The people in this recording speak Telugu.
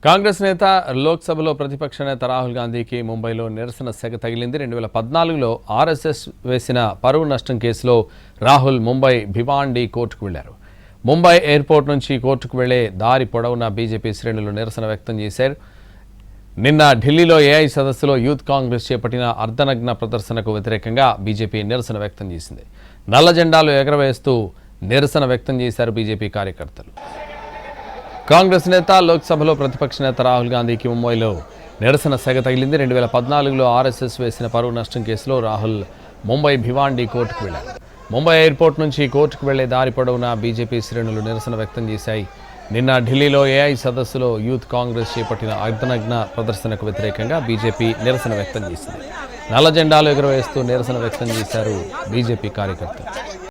కాంగ్రెస్ నేత లోక్సభలో ప్రతిపక్ష నేత రాహుల్ గాంధీకి ముంబైలో నిరసన సెగ తగిలింది. 2014లో ఆర్ఎస్ఎస్ వేసిన పరువు నష్టం కేసులో రాహుల్ ముంబై భివాండి కోర్టుకు వెళ్లారు. ముంబై ఎయిర్పోర్ట్ నుంచి కోర్టుకు వెళ్లే దారి పొడవునా బీజేపీ శ్రేణులు నిరసన వ్యక్తం చేశారు. నిన్న ఢిల్లీలో ఏఐ సదస్సులో యూత్ కాంగ్రెస్ చేపట్టిన అర్ధనగ్న ప్రదర్శనకు వ్యతిరేకంగా బీజేపీ నిరసన వ్యక్తం చేసింది. నల్ల జెండాలు ఎగరవేస్తూ నిరసన వ్యక్తం చేశారు బీజేపీ కార్యకర్తలు. కాంగ్రెస్ నేత లోక్సభలో ప్రతిపక్ష నేత రాహుల్ గాంధీకి ముంబైలో నిరసన సెగ తగిలింది. 2014లో ఆర్ఎస్ఎస్ వేసిన పరువు నష్టం కేసులో రాహుల్ ముంబై భివాండి కోర్టుకు వెళ్లారు. ముంబై ఎయిర్పోర్ట్ నుంచి కోర్టుకు వెళ్లే దారి పొడవునా బీజేపీ శ్రేణులు నిరసన వ్యక్తం చేశాయి. నిన్న ఢిల్లీలో ఏఐ సదస్సులో యూత్ కాంగ్రెస్ చేపట్టిన అర్ధనగ్న ప్రదర్శనకు వ్యతిరేకంగా బీజేపీ నిరసన వ్యక్తం చేసింది. నల్ల జెండాలు ఎగురవేస్తూ నిరసన వ్యక్తం చేశారు బీజేపీ కార్యకర్తలు.